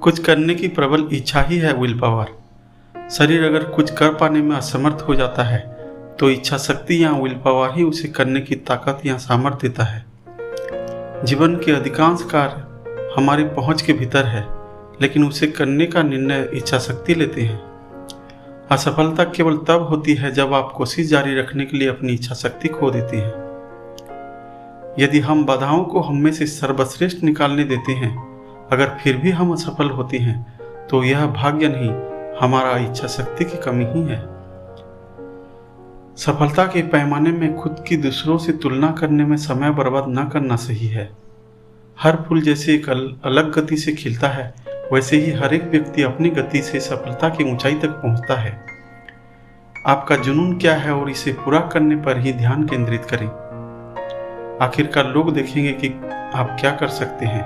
कुछ करने की प्रबल इच्छा ही है विल पावर। शरीर अगर कुछ कर पाने में असमर्थ हो जाता है तो इच्छा शक्ति या विल पावर ही उसे करने की ताकत या सामर्थ्य देता है। जीवन के अधिकांश कार्य हमारी पहुंच के भीतर है, लेकिन उसे करने का निर्णय इच्छा शक्ति लेते हैं। असफलता केवल तब होती है जब आप कोशिश जारी रखने के लिए अपनी इच्छा शक्ति खो देते हैं। यदि हम बाधाओं को हम में से सर्वश्रेष्ठ निकालने देते हैं, अगर फिर भी हम असफल होते हैं तो यह भाग्य नहीं, हमारा इच्छा शक्ति की कमी ही है। सफलता के पैमाने में खुद की दूसरों से तुलना करने में समय बर्बाद न करना सही है। हर फूल जैसे एक अलग गति से खिलता है, वैसे ही हर एक व्यक्ति अपनी गति से सफलता की ऊंचाई तक पहुंचता है। आपका जुनून क्या है और इसे पूरा करने पर ही ध्यान केंद्रित करें। आखिरकार लोग देखेंगे कि आप क्या कर सकते हैं,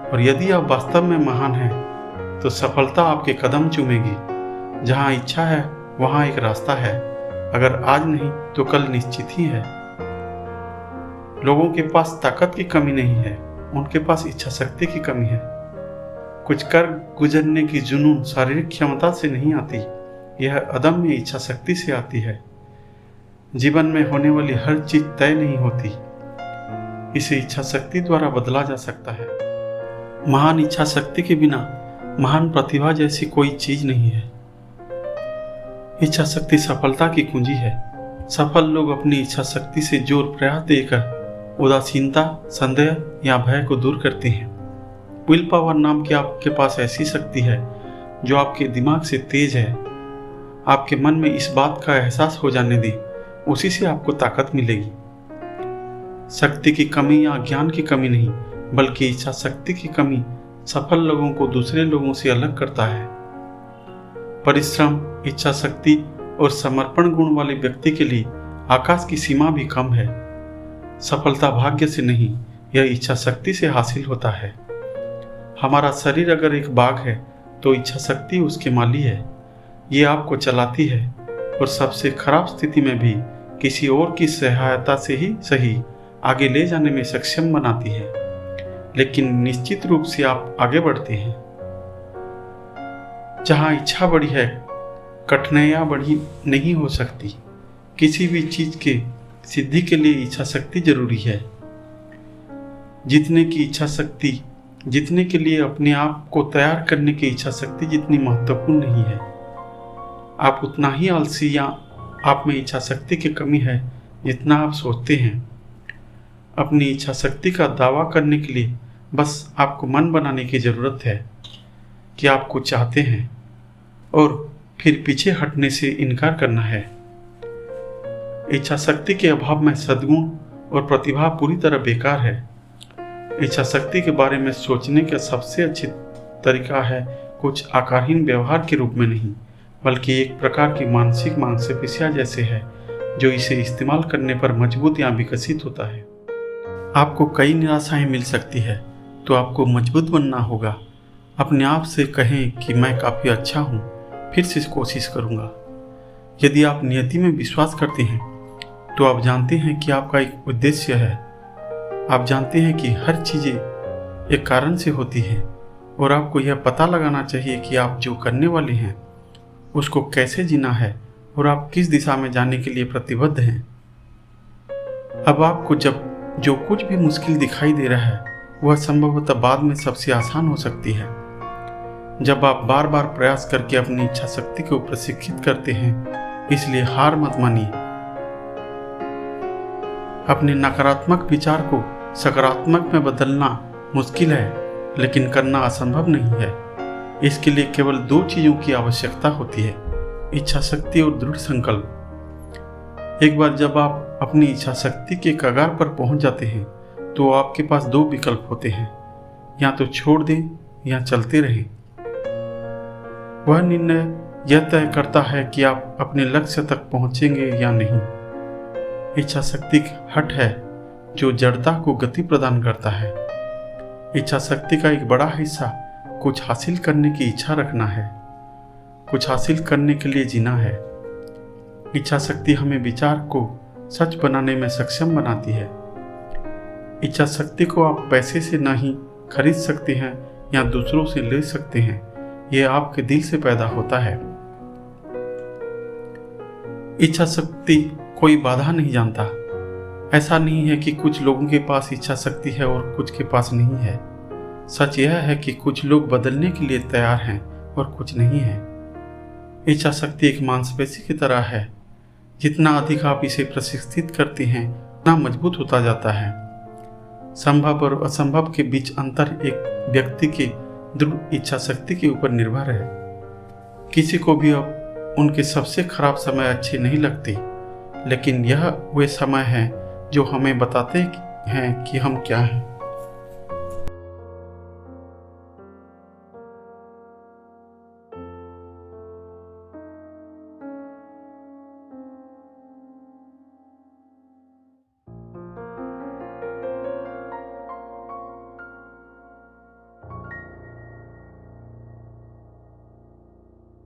और यदि आप वास्तव में महान हैं तो सफलता आपके कदम चूमेगी। जहां इच्छा है वहां एक रास्ता है, अगर आज नहीं तो कल निश्चित ही है। लोगों के पास ताकत की कमी नहीं है, उनके पास इच्छा शक्ति की कमी है। कुछ कर गुजरने की जुनून शारीरिक क्षमता से नहीं आती, यह अदम्य इच्छा शक्ति से आती है। जीवन में होने वाली हर चीज तय नहीं होती, इसे इच्छा शक्ति द्वारा बदला जा सकता है। महान इच्छा शक्ति के बिना महान प्रतिभा जैसी कोई चीज नहीं है। इच्छा शक्ति सफलता की कुंजी है। सफल लोग अपनी इच्छा शक्ति से जोर प्रयास देकर उदासीनता, संदेह या भय को दूर करते हैं। विल पावर नाम की आपके पास ऐसी शक्ति है जो आपके दिमाग से तेज है। आपके मन में इस बात का एहसास हो जाने दें, उसी से आपको ताकत मिलेगी। शक्ति की कमी या ज्ञान की कमी नहीं, बल्कि इच्छा शक्ति की कमी सफल लोगों को दूसरे लोगों से अलग करता है। परिश्रम, इच्छा शक्ति और समर्पण गुण वाले व्यक्ति के लिए आकाश की सीमा भी कम है। सफलता भाग्य से नहीं, यह इच्छा शक्ति से हासिल होता है। हमारा शरीर अगर एक बाग है तो इच्छा शक्ति उसके माली है। ये आपको चलाती है और सबसे खराब स्थिति में भी किसी और की सहायता से ही सही आगे ले जाने में सक्षम बनाती है। लेकिन निश्चित रूप से आप आगे बढ़ते हैं। जहां इच्छा बड़ी है, कठिनाइयां बड़ी नहीं हो सकती। किसी भी चीज के सिद्धि के लिए इच्छा शक्ति जरूरी है। जीतने की इच्छा शक्ति, जीतने के लिए अपने आप को तैयार करने की इच्छा शक्ति जितनी महत्वपूर्ण नहीं है। आप उतना ही आलसी या आप में इच्छा शक्ति की कमी है जितना आप सोचते हैं। अपनी इच्छा शक्ति का दावा करने के लिए बस आपको मन बनाने की जरूरत है कि आप कुछ चाहते हैं, और फिर पीछे हटने से इनकार करना है। इच्छा शक्ति के अभाव में सद्गुण और प्रतिभा पूरी तरह बेकार है। इच्छा शक्ति के बारे में सोचने का सबसे अच्छा तरीका है कुछ आकारहीन व्यवहार के रूप में नहीं, बल्कि एक प्रकार की मानसिक मांसपेशियां जैसे है जो इसे इस्तेमाल करने पर मजबूत या विकसित होता है। आपको कई निराशाएं मिल सकती है तो आपको मजबूत बनना होगा। अपने आप से कहें कि मैं काफ़ी अच्छा हूँ, फिर से कोशिश करूँगा। यदि आप नियति में विश्वास करते हैं तो आप जानते हैं कि आपका एक उद्देश्य है। आप जानते हैं कि हर चीज़ें एक कारण से होती हैं, और आपको यह पता लगाना चाहिए कि आप जो करने वाले हैं उसको कैसे जीना है और आप किस दिशा में जाने के लिए प्रतिबद्ध हैं। अब आपको जब जो कुछ भी मुश्किल दिखाई दे रहा है वह संभवतः बाद में सबसे आसान हो सकती है। जब आप बार बार प्रयास करके अपनी इच्छा शक्ति को प्रशिक्षित करते हैं, इसलिए हार मत मानिए। अपने नकारात्मक विचार को सकारात्मक में बदलना मुश्किल है, लेकिन करना असंभव नहीं है। इसके लिए केवल 2 चीजों की आवश्यकता होती है, इच्छा शक्ति और दृढ़ संकल्प। एक बार जब आप अपनी इच्छा शक्ति के कगार पर पहुंच जाते हैं तो आपके पास 2 विकल्प होते हैं, या तो छोड़ दें या चलते रहें। वह निर्णय यह तय करता है कि आप अपने लक्ष्य तक पहुंचेंगे या नहीं। इच्छा शक्ति हट है जो जड़ता को गति प्रदान करता है। इच्छा शक्ति का एक बड़ा हिस्सा कुछ हासिल करने की इच्छा रखना है, कुछ हासिल करने के लिए जीना है। इच्छा शक्ति हमें विचार को सच बनाने में सक्षम बनाती है। इच्छा शक्ति को आप पैसे से नहीं खरीद सकते हैं या दूसरों से ले सकते हैं, यह आपके दिल से पैदा होता है। इच्छा शक्ति कोई बाधा नहीं जानता। ऐसा नहीं है कि कुछ लोगों के पास इच्छा शक्ति है और कुछ के पास नहीं है। सच यह है कि कुछ लोग बदलने के लिए तैयार हैं और कुछ नहीं है। इच्छा शक्ति एक मांसपेशी की तरह है। जितना अधिक आप इसे प्रशिक्षित करते हैं उतना मजबूत होता जाता है। संभव और असंभव के बीच अंतर एक व्यक्ति की दृढ़ इच्छा शक्ति के ऊपर निर्भर है। किसी को भी अब उनके सबसे खराब समय अच्छे नहीं लगते, लेकिन यह वे समय हैं जो हमें बताते हैं कि हम क्या हैं।